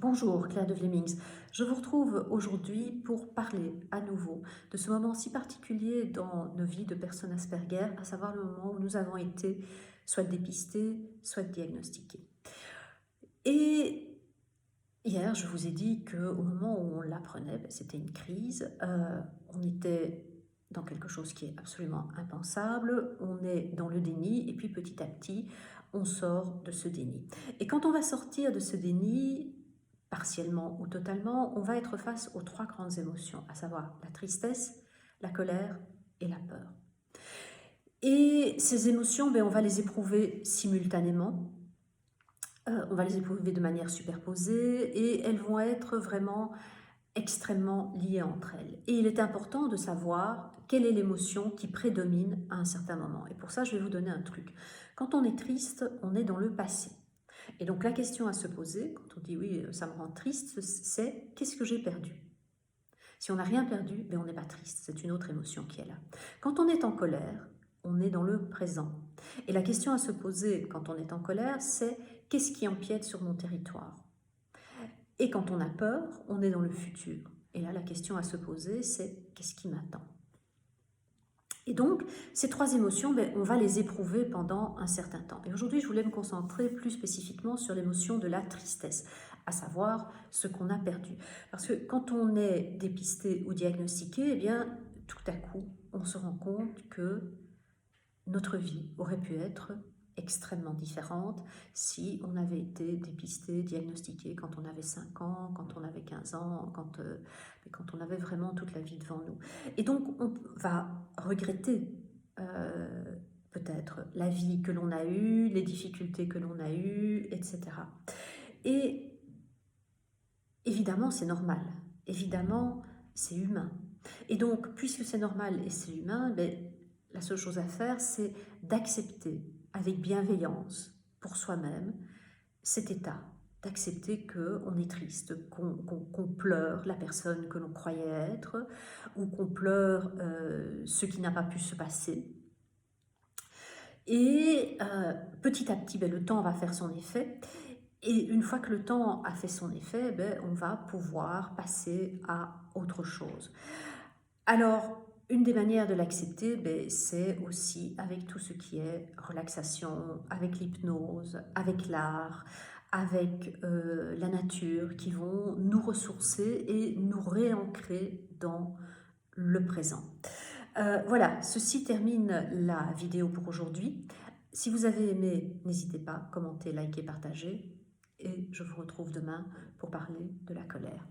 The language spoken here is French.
Bonjour Claire de Vlemings, je vous retrouve aujourd'hui pour parler à nouveau de ce moment si particulier dans nos vies de personnes Asperger, à savoir le moment où nous avons été soit dépistés, soit diagnostiqués. Et hier, je vous ai dit qu'au moment où on l'apprenait, c'était une crise, on était dans quelque chose qui est absolument impensable, on est dans le déni et puis petit à petit, on sort de ce déni. Et quand on va sortir de ce déni, partiellement ou totalement, on va être face aux trois grandes émotions, à savoir la tristesse, la colère et la peur. Et ces émotions, on va les éprouver simultanément, on va les éprouver de manière superposée et elles vont être vraiment extrêmement liées entre elles. Et il est important de savoir quelle est l'émotion qui prédomine à un certain moment. Et pour ça, je vais vous donner un truc. Quand on est triste, on est dans le passé. Et donc la question à se poser, quand on dit oui, ça me rend triste, c'est qu'est-ce que j'ai perdu? Si on n'a rien perdu, on n'est pas triste, c'est une autre émotion qui est là. Quand on est en colère, on est dans le présent. Et la question à se poser quand on est en colère, c'est qu'est-ce qui empiète sur mon territoire? Et quand on a peur, on est dans le futur. Et là, la question à se poser, c'est qu'est-ce qui m'attend? Et donc, ces trois émotions, on va les éprouver pendant un certain temps. Et aujourd'hui, je voulais me concentrer plus spécifiquement sur l'émotion de la tristesse, à savoir ce qu'on a perdu. Parce que quand on est dépisté ou diagnostiqué, tout à coup, on se rend compte que notre vie aurait pu être extrêmement différente si on avait été dépisté, diagnostiqué quand on avait 5 ans, quand on avait 15 ans, quand on avait vraiment toute la vie devant nous. Et donc, on va regretter peut-être la vie que l'on a eue, les difficultés que l'on a eues, etc. Et évidemment, c'est normal. Évidemment, c'est humain. Et donc, puisque c'est normal et c'est humain, la seule chose à faire, c'est d'accepter avec bienveillance pour soi-même cet état, d'accepter qu'on est triste, qu'on pleure la personne que l'on croyait être, ou qu'on pleure ce qui n'a pas pu se passer. Et petit à petit, le temps va faire son effet. Et une fois que le temps a fait son effet, on va pouvoir passer à autre chose. Alors, une des manières de l'accepter, c'est aussi avec tout ce qui est relaxation, avec l'hypnose, avec l'art, avec la nature, qui vont nous ressourcer et nous réancrer dans le présent. Voilà, ceci termine la vidéo pour aujourd'hui. Si vous avez aimé, n'hésitez pas, commentez, likez, partagez. Et je vous retrouve demain pour parler de la colère.